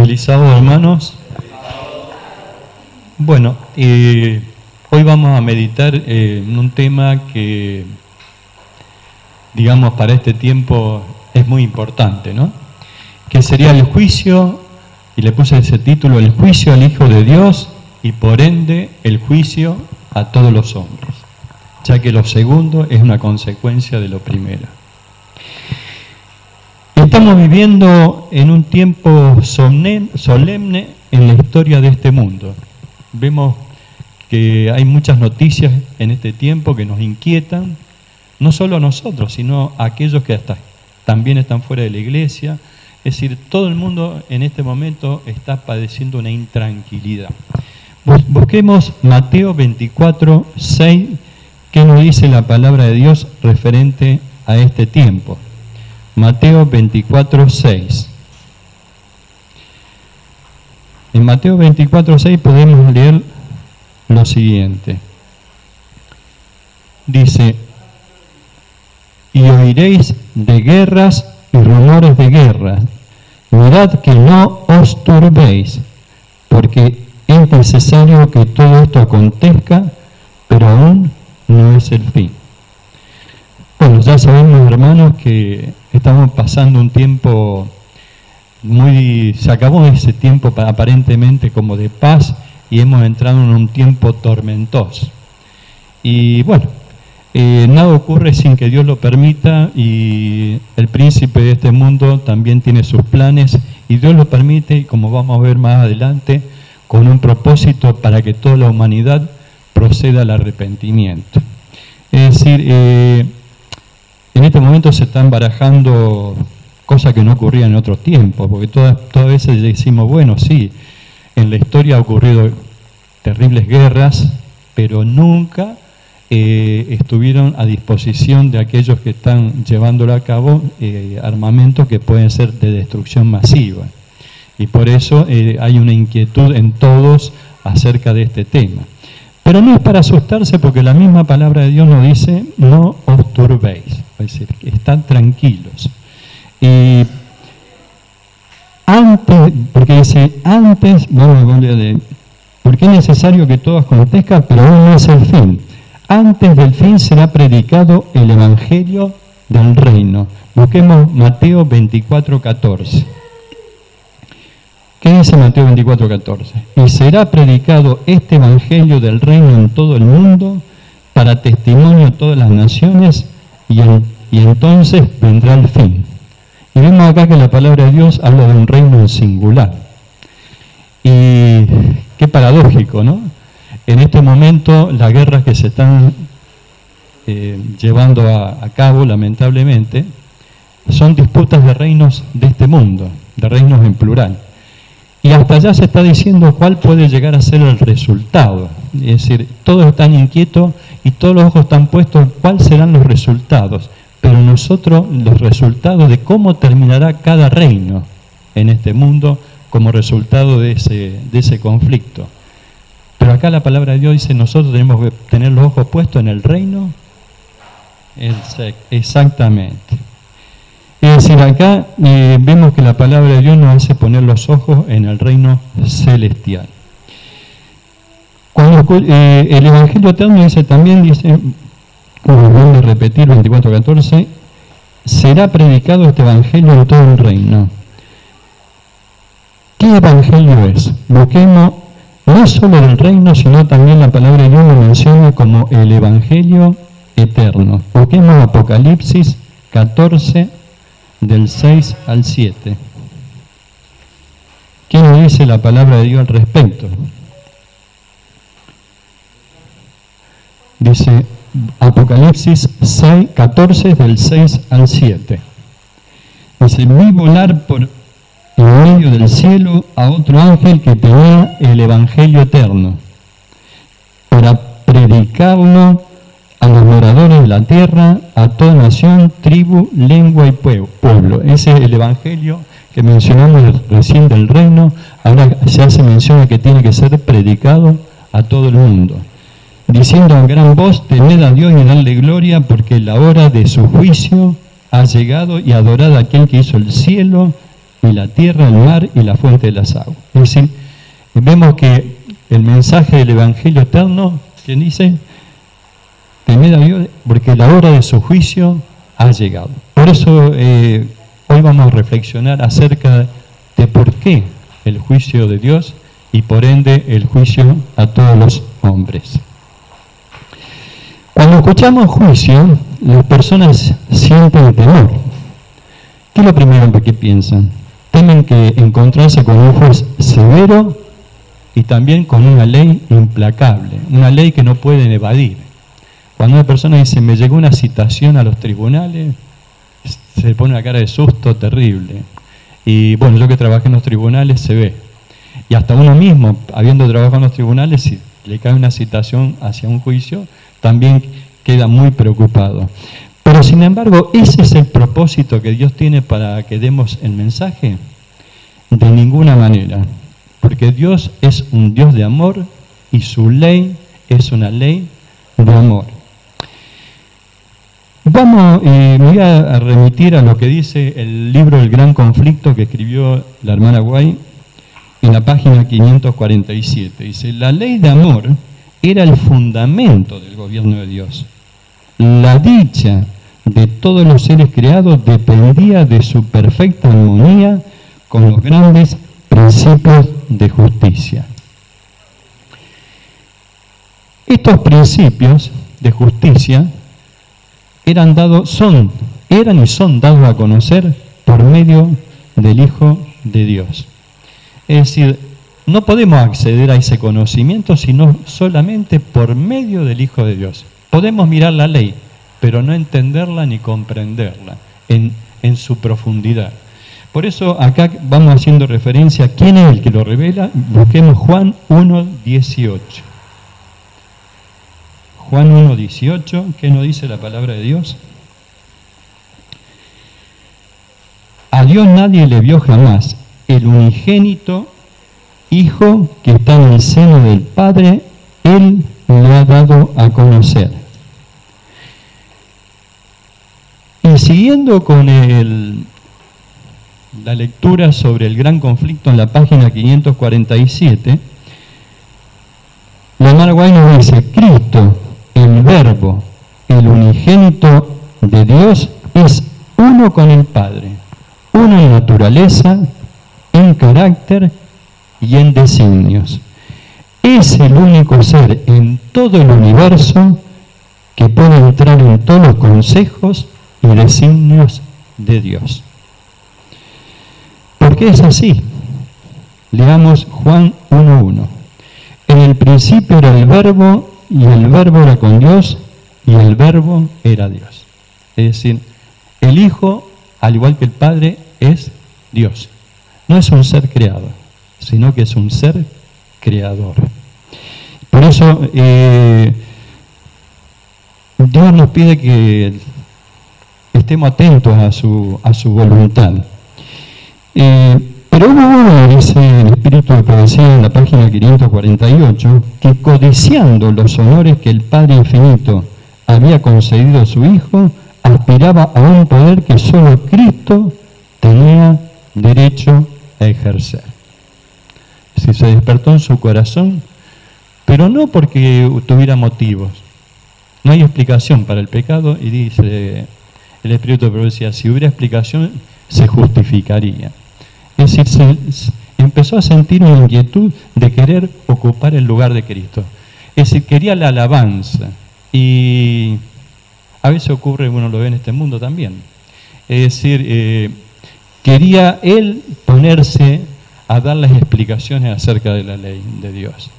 Feliz sábado, hermanos. Bueno, hoy vamos a meditar en un tema que, digamos, para este tiempo es muy importante, ¿no? Que sería el juicio, y le puse ese título, el juicio al Hijo de Dios y por ende el juicio a todos los hombres, ya que lo segundo es una consecuencia de lo primero. Estamos viviendo en un tiempo solemne en la historia de este mundo. Vemos que hay muchas noticias en este tiempo que nos inquietan, no solo a nosotros, sino a aquellos que también están fuera de la iglesia. Es decir, todo el mundo en este momento está padeciendo una intranquilidad. Busquemos Mateo 24, 6, ¿qué nos dice la palabra de Dios referente a este tiempo? Mateo 24, 6. En Mateo 24, 6 podemos leer lo siguiente. Dice, y oiréis de guerras y rumores de guerras. Mirad que no os turbéis, porque es necesario que todo esto acontezca, pero aún no es el fin. Bueno, ya sabemos, hermanos, que estamos pasando un tiempo se acabó ese tiempo aparentemente como de paz y hemos entrado en un tiempo tormentoso. Y bueno, nada ocurre sin que Dios lo permita, y el príncipe de este mundo también tiene sus planes y Dios lo permite, y como vamos a ver más adelante, con un propósito para que toda la humanidad proceda al arrepentimiento. Es decir, en este momento se están barajando cosas que no ocurrían en otros tiempos, porque todas veces decimos, bueno, sí, en la historia ha ocurrido terribles guerras, pero nunca estuvieron a disposición de aquellos que están llevándolo a cabo armamentos que pueden ser de destrucción masiva. Y por eso hay una inquietud en todos acerca de este tema. Pero no es para asustarse, porque la misma palabra de Dios nos dice, no os turbéis, es decir, están tranquilos. Y antes, porque dice, antes, porque es necesario que todo acontezca, pero aún no es el fin. Antes del fin será predicado el Evangelio del Reino. Busquemos Mateo 24, 14. ¿Qué dice Mateo 24, 14? Y será predicado este Evangelio del Reino en todo el mundo, para testimonio a todas las naciones, y entonces vendrá el fin. Y vemos acá que la palabra de Dios habla de un reino en singular. Y qué paradójico, ¿no? En este momento las guerras que se están llevando a cabo, lamentablemente, son disputas de reinos de este mundo, de reinos en plural. Y hasta allá se está diciendo cuál puede llegar a ser el resultado. Es decir, todos están inquietos y todos los ojos están puestos en cuáles serán los resultados. Pero nosotros, los resultados de cómo terminará cada reino en este mundo como resultado de ese conflicto. Pero acá la palabra de Dios dice, nosotros tenemos que tener los ojos puestos en el reino. Exactamente. Es decir, acá vemos que la palabra de Dios nos hace poner los ojos en el reino celestial. Cuando el Evangelio eterno dice, como vuelvo a repetir, 24:14, será predicado este Evangelio en todo el reino. ¿Qué Evangelio es? Busquemos no solo del reino, sino también la palabra de Dios lo menciona como el Evangelio eterno. Busquemos Apocalipsis 14, del 6 al 7. ¿Qué nos dice la palabra de Dios al respecto? Dice Apocalipsis 14, del 6 al 7. Dice, vi volar por en medio del cielo a otro ángel que tenía el Evangelio eterno, para predicarlo a los moradores de la tierra, a toda nación, tribu, lengua y pueblo. Ese es el Evangelio que mencionamos recién del reino. Ahora se hace mención de que tiene que ser predicado a todo el mundo, diciendo en gran voz, temed a Dios y dadle gloria, porque la hora de su juicio ha llegado, y adorad a aquel que hizo el cielo y la tierra, el mar y la fuente de las aguas. Es decir, vemos que el mensaje del Evangelio eterno, que dice, temed a Dios, porque la hora de su juicio ha llegado. Por eso hoy vamos a reflexionar acerca de por qué el juicio de Dios y por ende el juicio a todos los hombres. Cuando escuchamos juicio, las personas sienten temor. ¿Qué es lo primero que piensan? Temen que encontrarse con un juez severo y también con una ley implacable, una ley que no pueden evadir. Cuando una persona dice, me llegó una citación a los tribunales, se le pone una cara de susto terrible. Y bueno, yo que trabajé en los tribunales se ve. Y hasta uno mismo, habiendo trabajado en los tribunales, si le cae una citación hacia un juicio, también queda muy preocupado. Pero sin embargo, ¿ese es el propósito que Dios tiene para que demos el mensaje? De ninguna manera. Porque Dios es un Dios de amor y su ley es una ley de amor. Me voy a remitir a lo que dice el libro El Gran Conflicto que escribió la hermana Guay en la página 547. Dice, la ley de amor era el fundamento del gobierno de Dios. La dicha de todos los seres creados dependía de su perfecta armonía con los grandes principios de justicia. Estos principios de justicia eran y son dados a conocer por medio del Hijo de Dios. Es decir, no podemos acceder a ese conocimiento sino solamente por medio del Hijo de Dios. Podemos mirar la ley, pero no entenderla ni comprenderla en su profundidad. Por eso acá vamos haciendo referencia a quién es el que lo revela. Busquemos Juan 1:18. Juan 1:18, ¿qué nos dice la palabra de Dios? A Dios nadie le vio jamás, el unigénito Hijo que está en el seno del Padre, Él le ha dado a conocer. Y siguiendo con la lectura sobre el gran conflicto en la página 547, la hermana Guay nos dice, Cristo, el Verbo, el unigénito de Dios, es uno con el Padre, uno en naturaleza, en carácter y en designios. Es el único ser en todo el universo que puede entrar en todos los consejos y designios de Dios. ¿Por qué es así? Leamos Juan 1:1. En el principio era el Verbo, y el Verbo era con Dios, y el Verbo era Dios. Es decir, el Hijo, al igual que el Padre, es Dios. No es un ser creado, sino que es un ser creador. Por eso, Dios nos pide que estemos atentos a su voluntad. Pero uno dice el Espíritu de Profecía en la página 548, que codiciando los honores que el Padre Infinito había concedido a su Hijo, aspiraba a un poder que solo Cristo tenía derecho a ejercer. Si se despertó en su corazón, pero no porque tuviera motivos. No hay explicación para el pecado, y dice el Espíritu de Profecía, si hubiera explicación, se justificaría. Es decir, empezó a sentir una inquietud de querer ocupar el lugar de Cristo. Es decir, quería la alabanza. Y a veces ocurre, uno lo ve en este mundo también. Es decir, quería él ponerse a dar las explicaciones acerca de la ley de Dios.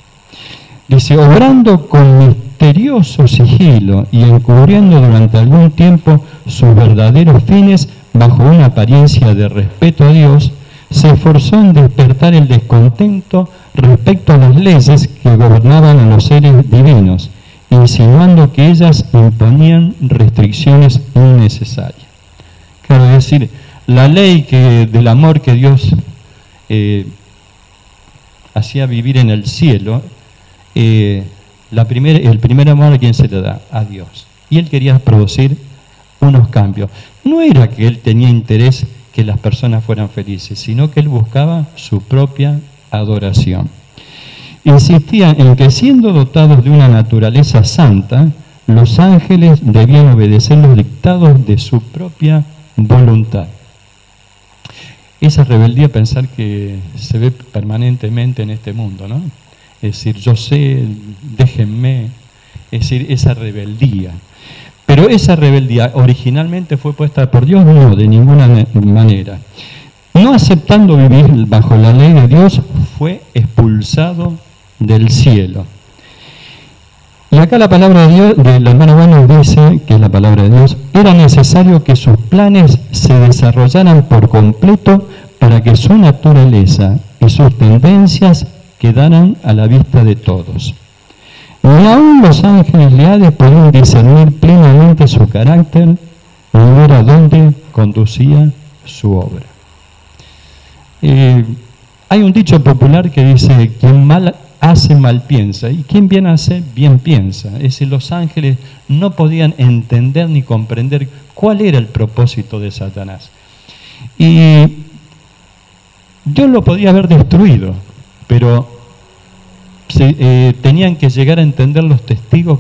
Dice, obrando con misterioso sigilo y encubriendo durante algún tiempo sus verdaderos fines bajo una apariencia de respeto a Dios, se esforzó en despertar el descontento respecto a las leyes que gobernaban a los seres divinos, insinuando que ellas imponían restricciones innecesarias. Claro, es decir, la ley del amor que Dios hacía vivir en el cielo, el primer amor a quien se le da, a Dios. Y él quería producir unos cambios. No era que él tenía interés que las personas fueran felices, sino que él buscaba su propia adoración. Insistía en que siendo dotados de una naturaleza santa, los ángeles debían obedecer los dictados de su propia voluntad. Esa rebeldía, pensar que se ve permanentemente en este mundo, ¿no? Es decir, yo sé, déjenme, es decir, esa rebeldía. Pero esa rebeldía originalmente fue puesta por Dios, no, de ninguna manera. No aceptando vivir bajo la ley de Dios, fue expulsado del cielo. Y acá la palabra de Dios, del hermano Bueno dice que la palabra de Dios, era necesario que sus planes se desarrollaran por completo para que su naturaleza y sus tendencias quedaran a la vista de todos. Ni aun los ángeles leales podían discernir plenamente su carácter ni ver a dónde conducía su obra. Hay un dicho popular que dice, quien mal hace, mal piensa, y quien bien hace, bien piensa. Es decir, los ángeles no podían entender ni comprender cuál era el propósito de Satanás. Y Dios lo podía haber destruido, pero tenían que llegar a entender los testigos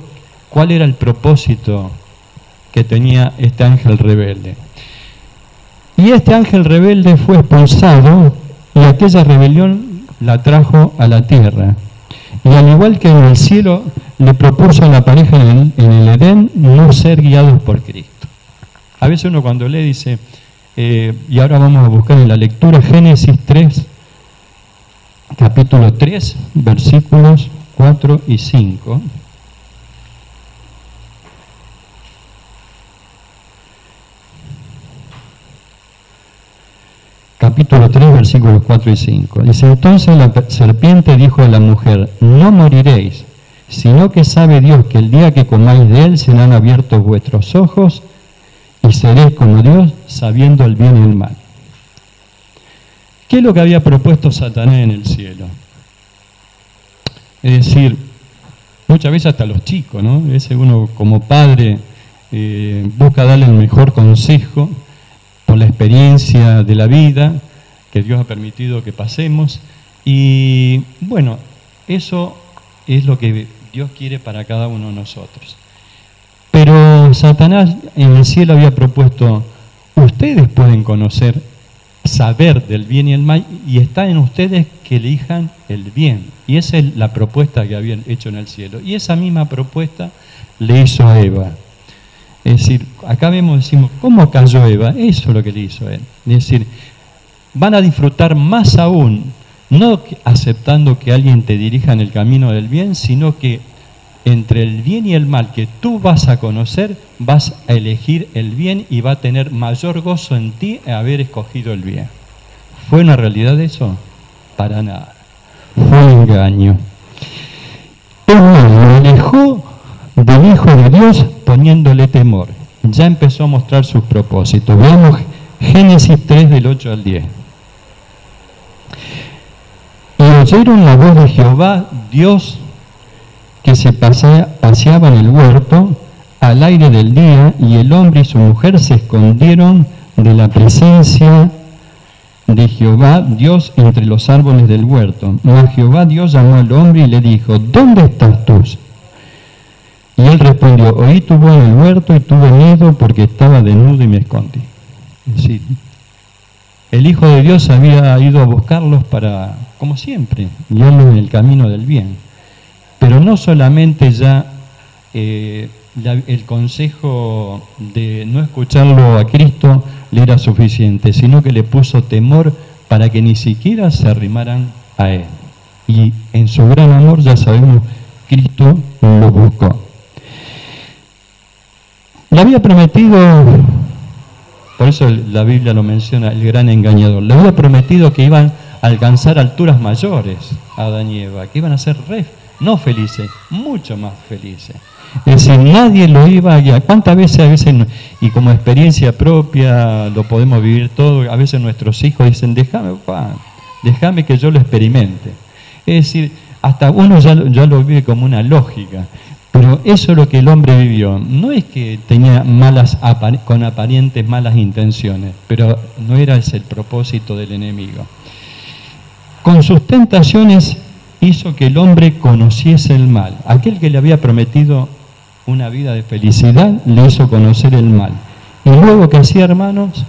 cuál era el propósito que tenía este ángel rebelde. Y este ángel rebelde fue expulsado y aquella rebelión la trajo a la tierra. Y al igual que en el cielo, le propuso a la pareja en el Edén no ser guiados por Cristo. A veces uno cuando lee dice, y ahora vamos a buscar en la lectura Génesis 3, capítulo 3, versículos 4 y 5. Capítulo 3, versículos 4 y 5. Dice, entonces la serpiente dijo a la mujer, no moriréis, sino que sabe Dios que el día que comáis de él serán abiertos vuestros ojos y seréis como Dios, sabiendo el bien y el mal. ¿Qué es lo que había propuesto Satanás en el cielo? Es decir, muchas veces hasta los chicos, ¿no? A veces uno como padre busca darle el mejor consejo por la experiencia de la vida que Dios ha permitido que pasemos. Y bueno, eso es lo que Dios quiere para cada uno de nosotros. Pero Satanás en el cielo había propuesto, ustedes pueden conocer, saber del bien y el mal, y está en ustedes que elijan el bien. Y esa es la propuesta que habían hecho en el cielo. Y esa misma propuesta le hizo a Eva. Es decir, acá decimos, ¿cómo cayó Eva? Eso es lo que le hizo a él. Es decir, van a disfrutar más aún, no aceptando que alguien te dirija en el camino del bien, sino que entre el bien y el mal que tú vas a conocer, vas a elegir el bien y va a tener mayor gozo en ti haber escogido el bien. ¿Fue una realidad eso? Para nada. Fue un engaño. Él lo alejó del Hijo de Dios poniéndole temor. Ya empezó a mostrar sus propósitos. Veamos Génesis 3 del 8 al 10. Y oyeron la voz de Jehová, Dios, que se paseaba en el huerto al aire del día, y el hombre y su mujer se escondieron de la presencia de Jehová Dios entre los árboles del huerto. Mas Jehová Dios llamó al hombre y le dijo, ¿dónde estás tú? Y él respondió, oí tu voz en el huerto y tuve miedo porque estaba desnudo y me escondí. Es decir, el Hijo de Dios había ido a buscarlos para, como siempre, guiarlos en el camino del bien. Pero no solamente ya el consejo de no escucharlo a Cristo le era suficiente, sino que le puso temor para que ni siquiera se arrimaran a Él. Y en su gran amor, ya sabemos, Cristo lo buscó. Le había prometido, por eso la Biblia lo menciona, el gran engañador, le había prometido que iban a alcanzar alturas mayores a Adán y Eva, que iban a ser no felices, mucho más felices. Es decir, nadie lo iba a guiar. ¿Cuántas veces, y como experiencia propia, lo podemos vivir todo? A veces nuestros hijos dicen, déjame que yo lo experimente. Es decir, hasta uno ya lo vive como una lógica. Pero eso es lo que el hombre vivió. No es que tenía con aparentes malas intenciones, pero no era ese el propósito del enemigo. Con sus tentaciones hizo que el hombre conociese el mal. Aquel que le había prometido una vida de felicidad, le hizo conocer el mal. Y luego, ¿qué hacía, hermanos?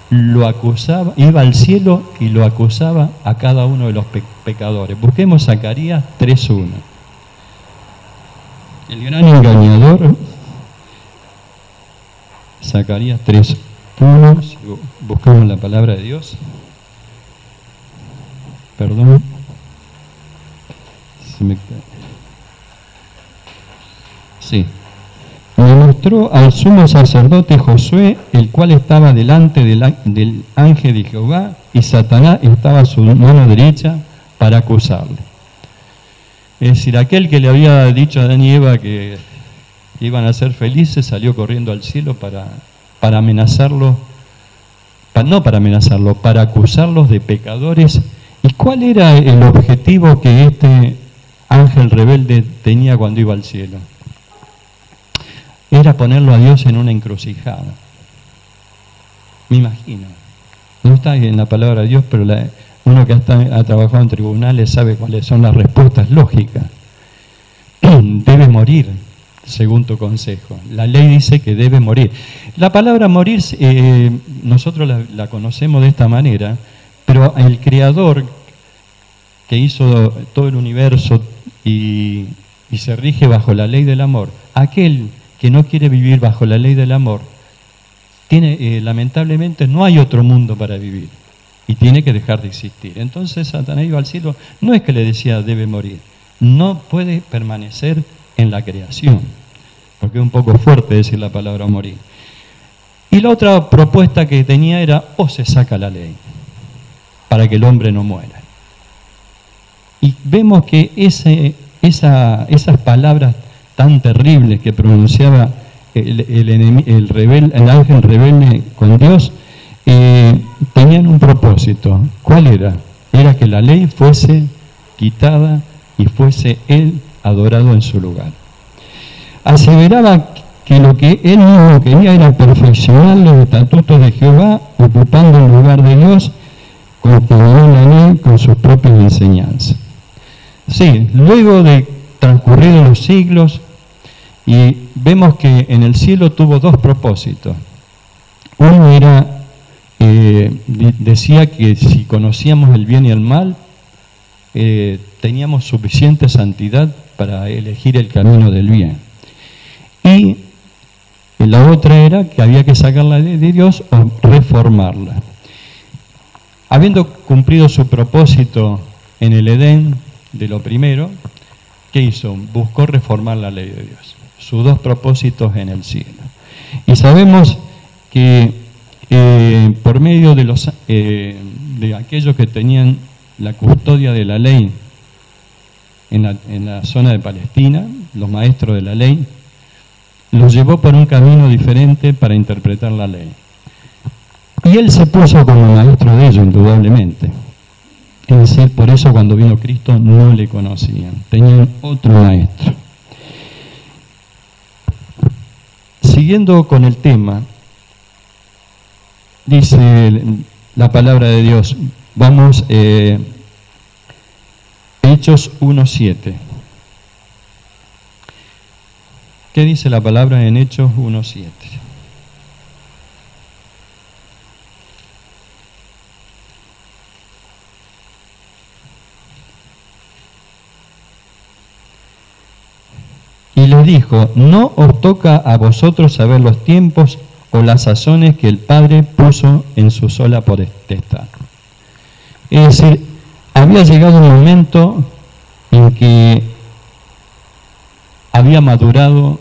Lo acusaba, iba al cielo y lo acusaba a cada uno de los pecadores. Busquemos Zacarías 3:1. El gran engañador, Zacarías 3:1, si buscamos la palabra de Dios. Perdón. Sí. Me mostró al sumo sacerdote Josué, el cual estaba delante del ángel de Jehová, y Satanás estaba a su mano derecha para acusarle. Es decir, aquel que le había dicho a Adán y Eva que iban a ser felices, salió corriendo al cielo para amenazarlo, para acusarlos de pecadores. ¿Y cuál era el objetivo que este ángel rebelde tenía cuando iba al cielo? Era ponerlo a Dios en una encrucijada. Me imagino. No está en la palabra de Dios, pero uno que ha trabajado en tribunales sabe cuáles son las respuestas lógicas. Debe morir, según tu consejo. La ley dice que debe morir. La palabra morir, nosotros la conocemos de esta manera, pero el Creador que hizo todo el universo y se rige bajo la ley del amor, aquel que no quiere vivir bajo la ley del amor, lamentablemente no hay otro mundo para vivir y tiene que dejar de existir. Entonces Satanás iba al cielo, no es que le decía debe morir, no puede permanecer en la creación, porque es un poco fuerte decir la palabra morir. Y la otra propuesta que tenía era, o se saca la ley, para que el hombre no muera. Y vemos que esas palabras tan terribles que pronunciaba el ángel rebelde con Dios, tenían un propósito. ¿Cuál era? Era que la ley fuese quitada y fuese él adorado en su lugar. Aseveraba que lo que él mismo quería era perfeccionar los estatutos de Jehová, ocupando el lugar de Dios, contaminó la ley con sus propias enseñanzas. Sí, luego de transcurridos los siglos, y vemos que en el cielo tuvo dos propósitos. Uno era, decía que si conocíamos el bien y el mal, teníamos suficiente santidad para elegir el camino del bien. Y la otra era que había que sacar la ley de Dios o reformarla. Habiendo cumplido su propósito en el Edén de lo primero, ¿qué hizo? Buscó reformar la ley de Dios. Sus dos propósitos en el cielo. Y sabemos que por medio de aquellos que tenían la custodia de la ley en la zona de Palestina, los maestros de la ley, los llevó por un camino diferente para interpretar la ley. Y él se puso como maestro de ellos, indudablemente. Es decir, por eso cuando vino Cristo no le conocían, tenían otro maestro. Siguiendo con el tema, dice la palabra de Dios, vamos, Hechos 1:7. ¿Qué dice la palabra en Hechos 1:7? Y les dijo, no os toca a vosotros saber los tiempos o las sazones que el Padre puso en su sola potestad. Es decir, había llegado un momento en que había madurado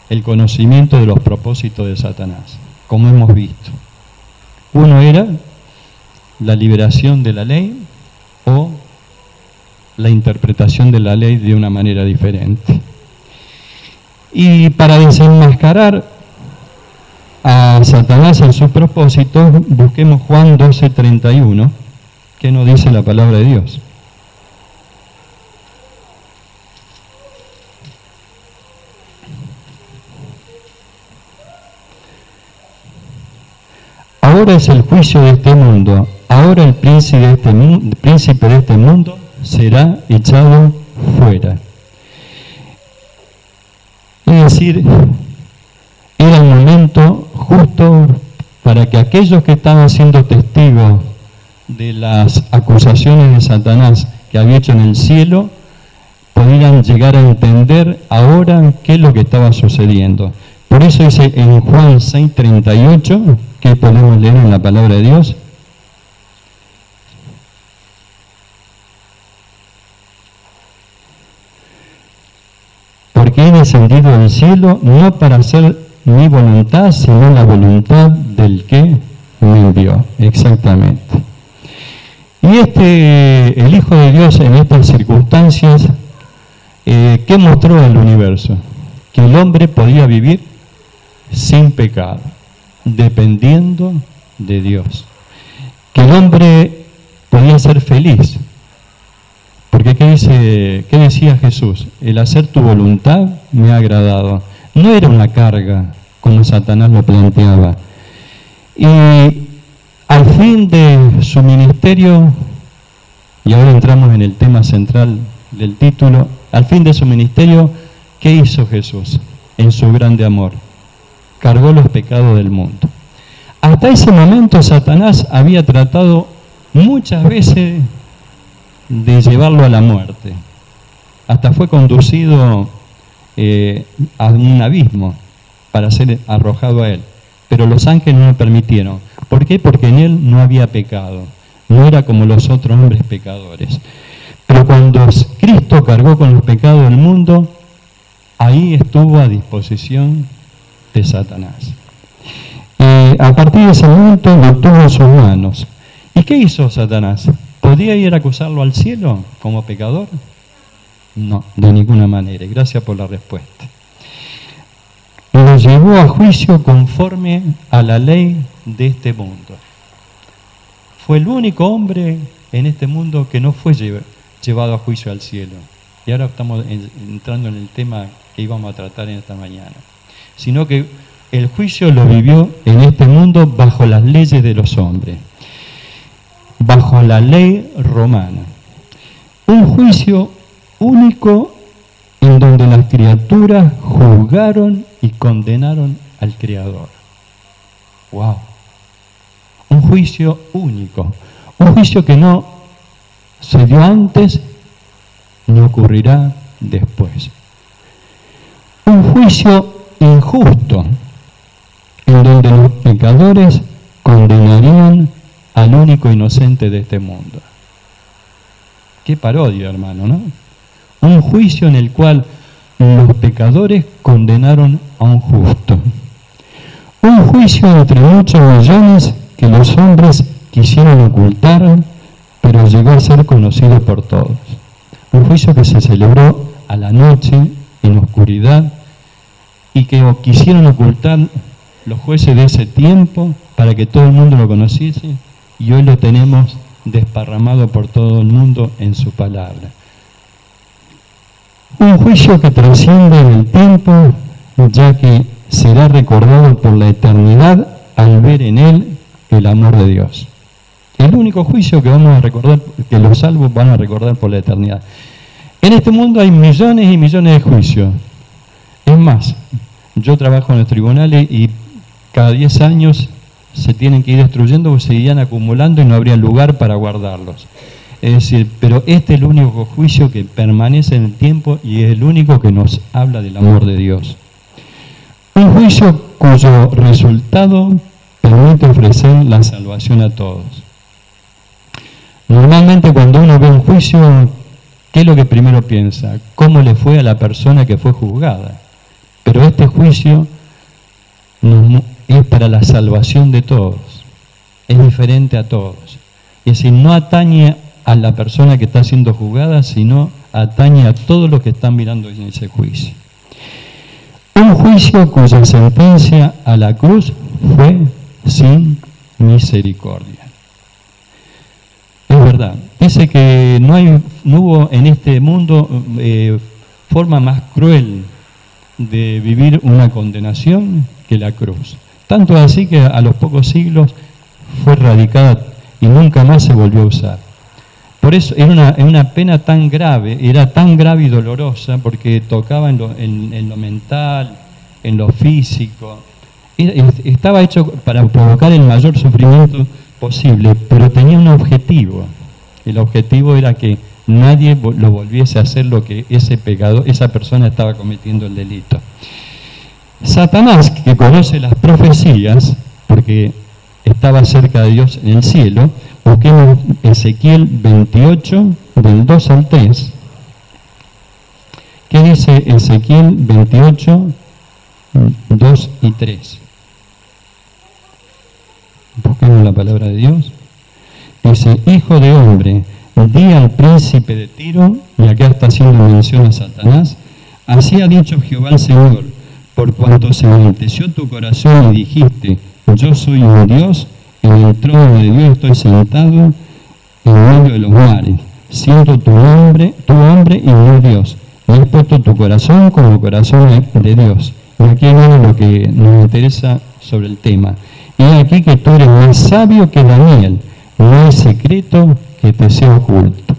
el conocimiento de los propósitos de Satanás, como hemos visto. Uno era la liberación de la ley o la interpretación de la ley de una manera diferente. Y para desenmascarar a Satanás en sus propósitos, busquemos Juan 12:31, que nos dice la palabra de Dios. ahora es el juicio de este mundo, ahora el príncipe de este mundo será echado fuera. Es decir, era el momento justo para que aquellos que estaban siendo testigos de las acusaciones de Satanás que había hecho en el cielo, pudieran llegar a entender ahora qué es lo que estaba sucediendo. Por eso dice en Juan 6:38, que podemos leer en la palabra de Dios. Porque he descendido del cielo no para hacer mi voluntad, sino la voluntad del que me envió. Exactamente. Y el Hijo de Dios en estas circunstancias, ¿qué mostró al universo? Que el hombre podía vivir sin pecado, dependiendo de Dios. Que el hombre podía ser feliz. Porque ¿qué decía Jesús? El hacer tu voluntad me ha agradado. No era una carga, como Satanás lo planteaba. Y al fin de su ministerio, y ahora entramos en el tema central del título, al fin de su ministerio, ¿qué hizo Jesús en su grande amor? Cargó los pecados del mundo. Hasta ese momento Satanás había tratado muchas veces de llevarlo a la muerte. Hasta fue conducido a un abismo para ser arrojado a él. Pero los ángeles no lo permitieron. ¿Por qué? Porque en él no había pecado. No era como los otros hombres pecadores. Pero cuando Cristo cargó con los pecados del mundo, ahí estuvo a disposición de Satanás. A partir de ese momento lo tuvo en sus manos. ¿Y qué hizo Satanás? ¿Podía ir a acusarlo al cielo como pecador? No, de ninguna manera. Y gracias por la respuesta. Lo llevó a juicio conforme a la ley de este mundo. Fue el único hombre en este mundo que no fue llevado a juicio al cielo. Y ahora estamos entrando en el tema que íbamos a tratar en esta mañana. Sino que el juicio lo vivió en este mundo bajo las leyes de los hombres. Bajo la ley romana. Un juicio único en donde las criaturas juzgaron y condenaron al Creador. ¡Wow! Un juicio único. Un juicio que no se dio antes ni ocurrirá después. Un juicio injusto en donde los pecadores condenarían al único inocente de este mundo. Qué parodia, hermano, ¿no? Un juicio en el cual los pecadores condenaron a un justo. Un juicio entre muchos millones que los hombres quisieron ocultar, pero llegó a ser conocido por todos. Un juicio que se celebró a la noche, en oscuridad, y que quisieron ocultar los jueces de ese tiempo para que todo el mundo lo conociese, y hoy lo tenemos desparramado por todo el mundo en su palabra. Un juicio que trasciende en el tiempo, ya que será recordado por la eternidad al ver en él el amor de Dios. El único juicio que vamos a recordar, que los salvos van a recordar por la eternidad. En este mundo hay millones y millones de juicios. Es más, yo trabajo en los tribunales y cada 10 años se tienen que ir destruyendo porque se irían acumulando y no habría lugar para guardarlos. Es decir, pero este es el único juicio que permanece en el tiempo y es el único que nos habla del amor de Dios. Un juicio cuyo resultado permite ofrecer la salvación a todos. Normalmente cuando uno ve un juicio, ¿qué es lo que primero piensa? ¿Cómo le fue a la persona que fue juzgada? Pero este juicio es para la salvación de todos. Es diferente a todos. Es decir, no atañe a la persona que está siendo juzgada, sino atañe a todos los que están mirando en ese juicio. Un juicio cuya sentencia a la cruz fue sin misericordia. Es verdad. Dice que no hubo en este mundo forma más cruel de vivir una condenación que la cruz. Tanto así que a los pocos siglos fue erradicada y nunca más se volvió a usar. Por eso era una pena tan grave, era tan grave y dolorosa, porque tocaba en lo mental, en lo físico. Estaba hecho para provocar el mayor sufrimiento posible, pero tenía un objetivo. El objetivo era que nadie lo volviese a hacer lo que esa persona estaba cometiendo el delito. Satanás, que conoce las profecías, porque estaba cerca de Dios en el cielo, busquemos Ezequiel 28, del 2 al 3. ¿Qué dice Ezequiel 28, 2 y 3? Busquemos la palabra de Dios. Dice: hijo de hombre, di al príncipe de Tiro, y acá está haciendo mención a Satanás, así ha dicho Jehová el Señor, por cuanto se enalteció tu corazón y dijiste, yo soy un Dios, en el trono de Dios estoy sentado en medio de los mares, siendo tu hombre y no Dios, y has puesto tu corazón como corazón de Dios. Y aquí viene lo que nos interesa sobre el tema. Y aquí que tú eres más sabio que Daniel, no hay secreto que te sea oculto.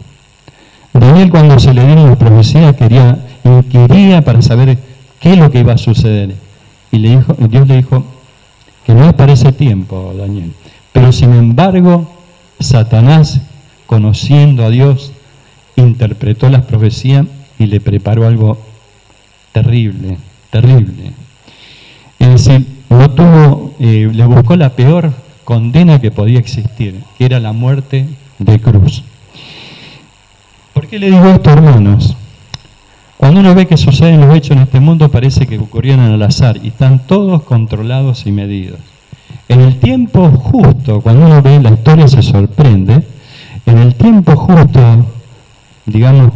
Daniel, cuando se le dieron las profecías, inquiría para saber qué es lo que iba a suceder. Y Dios le dijo que no es para ese tiempo, Daniel. Pero sin embargo, Satanás, conociendo a Dios, interpretó las profecías y le preparó algo terrible, terrible. Es decir, le buscó la peor condena que podía existir, que era la muerte de cruz. ¿Por qué le digo esto, hermanos? Cuando uno ve que suceden los hechos en este mundo, parece que ocurrieron al azar y están todos controlados y medidos. En el tiempo justo, cuando uno ve la historia se sorprende, en el tiempo justo, digamos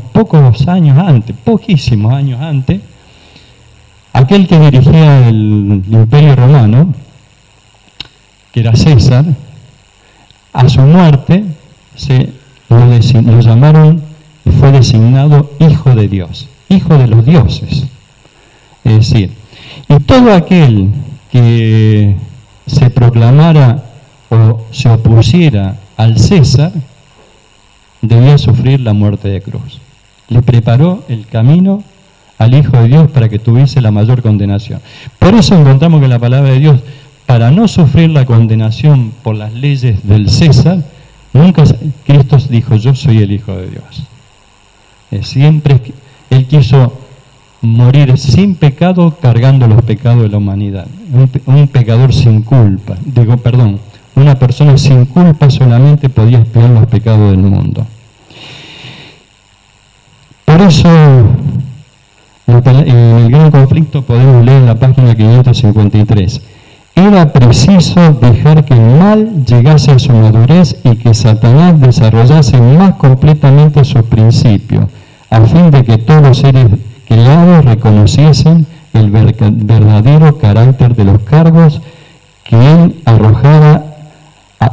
poquísimos años antes, aquel que dirigía el Imperio Romano, que era César, a su muerte lo llamaron y fue designado Hijo de Dios, Hijo de los dioses. Es decir, y todo aquel que se proclamara o se opusiera al César debía sufrir la muerte de cruz. Le preparó el camino al Hijo de Dios para que tuviese la mayor condenación. Por eso encontramos que en la palabra de Dios, para no sufrir la condenación por las leyes del César, nunca Cristo dijo, yo soy el Hijo de Dios. Siempre Él quiso morir sin pecado, cargando los pecados de la humanidad. Un pecador sin culpa, una persona sin culpa solamente podía expiar los pecados del mundo. Por eso, en el Gran Conflicto podemos leer en la página 553. Era preciso dejar que el mal llegase a su madurez y que Satanás desarrollase más completamente sus principios, a fin de que todos los seres creados reconociesen el verdadero carácter de los cargos que él arrojaba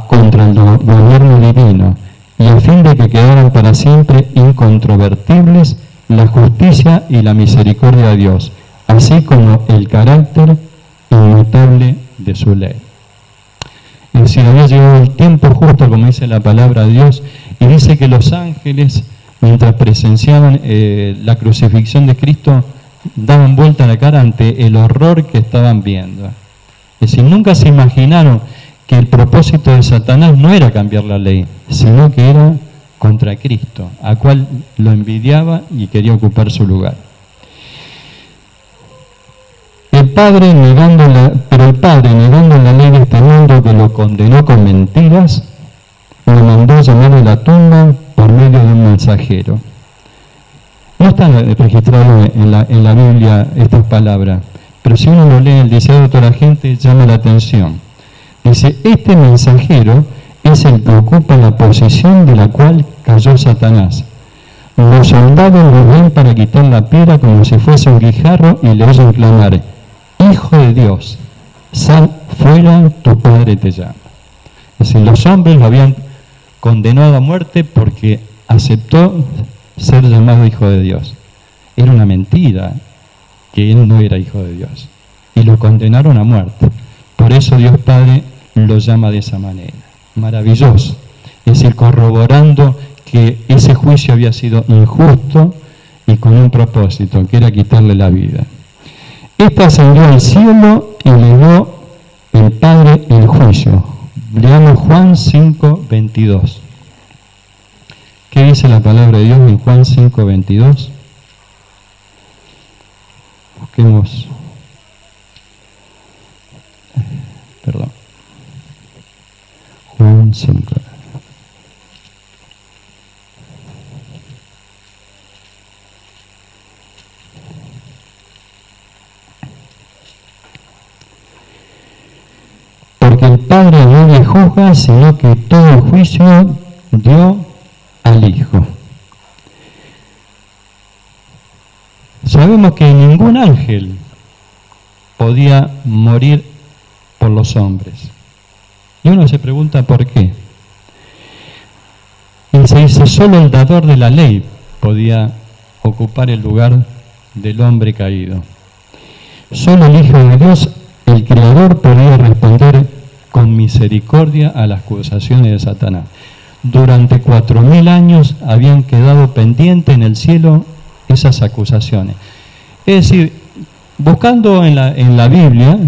contra el gobierno divino, y a fin de que quedaran para siempre incontrovertibles la justicia y la misericordia de Dios, así como el carácter inmutable de su ley. Es decir, había llegado el tiempo justo, como dice la palabra de Dios, y dice que los ángeles, mientras presenciaban la crucifixión de Cristo, daban vuelta a la cara ante el horror que estaban viendo. Es decir, nunca se imaginaron que el propósito de Satanás no era cambiar la ley, sino que era contra Cristo, a cual lo envidiaba y quería ocupar su lugar. Pero el Padre, negando la ley de este mundo que lo condenó con mentiras, lo mandó llamar de la tumba por medio de un mensajero. No están registrados en la Biblia estas palabras, pero si uno lo lee en el diccionario de toda la gente, llama la atención. Dice, este mensajero es el que ocupa la posición de la cual cayó Satanás. Los soldados lo ven para quitar la piedra como si fuese un guijarro y le oyen clamar, Hijo de Dios, sal fuera, tu Padre te llama. Es decir, los hombres lo habían condenado a muerte porque aceptó ser llamado Hijo de Dios. Era una mentira que él no era Hijo de Dios. Y lo condenaron a muerte. Por eso Dios Padre lo llama de esa manera. maravilloso, es decir, corroborando que ese juicio había sido injusto y con un propósito, que era quitarle la vida. Esta ascendió al cielo y le dio el Padre el juicio. Leamos Juan 5:22. ¿Qué dice la palabra de Dios en Juan 5:22? Busquemos. Perdón. Juan 5. Porque el Padre no le juzga, sino que todo el juicio dio al Hijo. Sabemos que ningún ángel podía morir por los hombres. Y uno se pregunta por qué. Y se dice, solo el dador de la ley podía ocupar el lugar del hombre caído. Solo el Hijo de Dios, el Creador, podía responder con misericordia a las acusaciones de Satanás. Durante 4000 años habían quedado pendientes en el cielo esas acusaciones. Es decir, buscando en la Biblia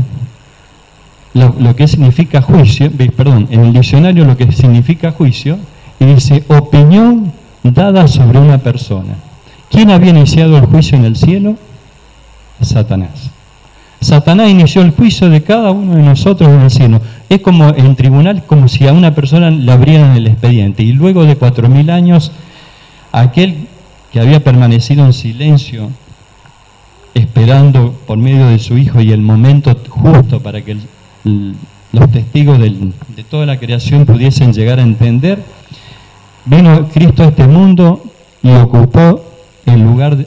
lo que significa juicio, en el diccionario lo que significa juicio, y dice opinión dada sobre una persona. ¿Quién había iniciado el juicio en el cielo? Satanás. Satanás inició el juicio de cada uno de nosotros en el cielo. Es como en tribunal, como si a una persona le abrieran el expediente. Y luego de 4000 años, aquel que había permanecido en silencio, esperando por medio de su Hijo y el momento justo para que los testigos de toda la creación pudiesen llegar a entender, vino Cristo a este mundo y ocupó el lugar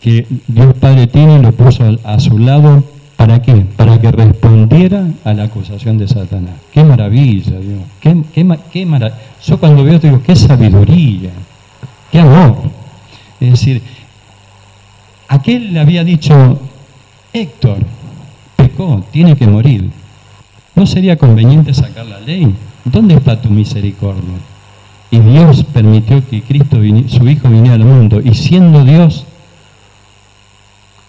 que Dios Padre tiene y lo puso a su lado. ¿Para qué? Para que respondiera a la acusación de Satanás. ¡Qué maravilla, Dios! ¡Qué maravilla! Yo cuando veo esto digo, ¡qué sabiduría! ¡Qué amor! Es decir, aquel le había dicho, Héctor, pecó, tiene que morir. ¿No sería conveniente sacar la ley? ¿Dónde está tu misericordia? Y Dios permitió que Cristo, su Hijo, viniera al mundo. Y siendo Dios,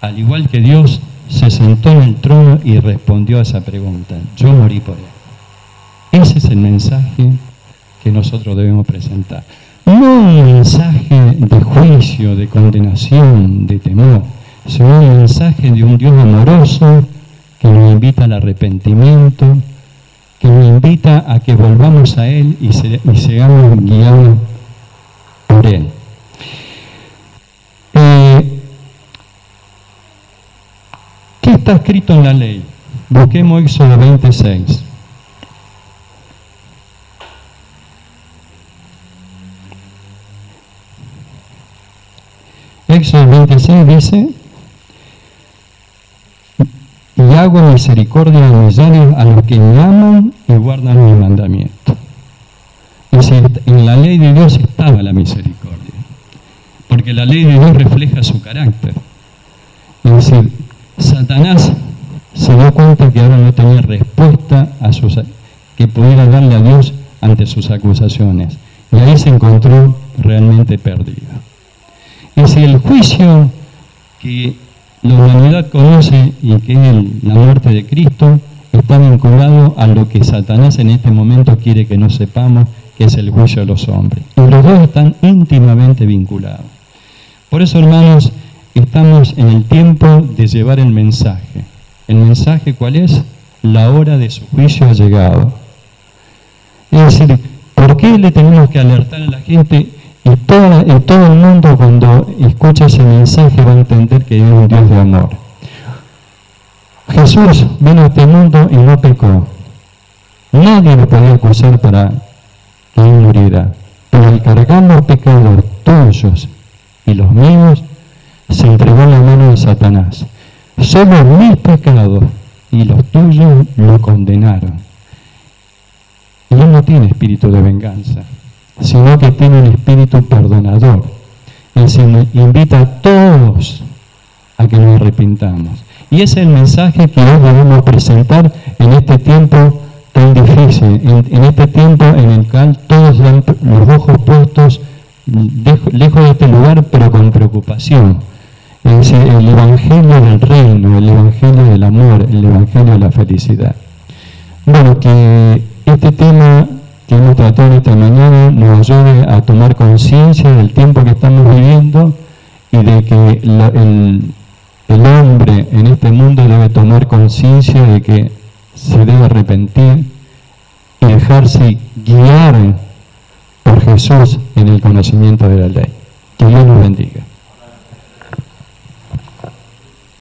al igual que Dios, se sentó en el trono y respondió a esa pregunta. Yo morí por él. Ese es el mensaje que nosotros debemos presentar. No un mensaje de juicio, de condenación, de temor, sino un mensaje de un Dios amoroso que nos invita al arrepentimiento, que nos invita a que volvamos a Él y sigamos guiados por Él. ¿Qué está escrito en la ley? Busquemos Éxodo 26. Éxodo 26 dice, y hago misericordia a los que me aman y guardan mi mandamiento. Y si en la ley de Dios estaba la misericordia, porque la ley de Dios refleja su carácter. Es decir, Satanás se dio cuenta que ahora no tenía respuesta que pudiera darle a Dios ante sus acusaciones. Y ahí se encontró realmente perdido. Es decir, el juicio que la humanidad conoce y que es la muerte de Cristo está vinculado a lo que Satanás en este momento quiere que no sepamos, que es el juicio de los hombres. Y los dos están íntimamente vinculados. Por eso, hermanos, estamos en el tiempo de llevar el mensaje. ¿El mensaje cuál es? La hora de su juicio ha llegado. Es decir, ¿por qué le tenemos que alertar a la gente? Y todo el mundo cuando escucha ese mensaje va a entender que es un Dios de amor. Jesús vino a este mundo y no pecó. Nadie lo podía acusar para que él muriera. Pero al cargar los pecados tuyos y los míos, se entregó en la mano de Satanás. Solo mis pecados y los tuyos lo condenaron. Y él no tiene espíritu de venganza, sino que tiene un espíritu perdonador. Él se invita a todos a que nos arrepintamos. Y ese es el mensaje que hoy debemos presentar en este tiempo tan difícil, en este tiempo en el cual todos dan los ojos puestos lejos de este lugar, pero con preocupación. Es decir, el evangelio del reino, el evangelio del amor, el evangelio de la felicidad. Bueno, que este tema que hemos tratado en esta mañana nos ayude a tomar conciencia del tiempo que estamos viviendo y de que el hombre en este mundo debe tomar conciencia de que se debe arrepentir y dejarse guiar por Jesús en el conocimiento de la ley. Que Dios nos bendiga.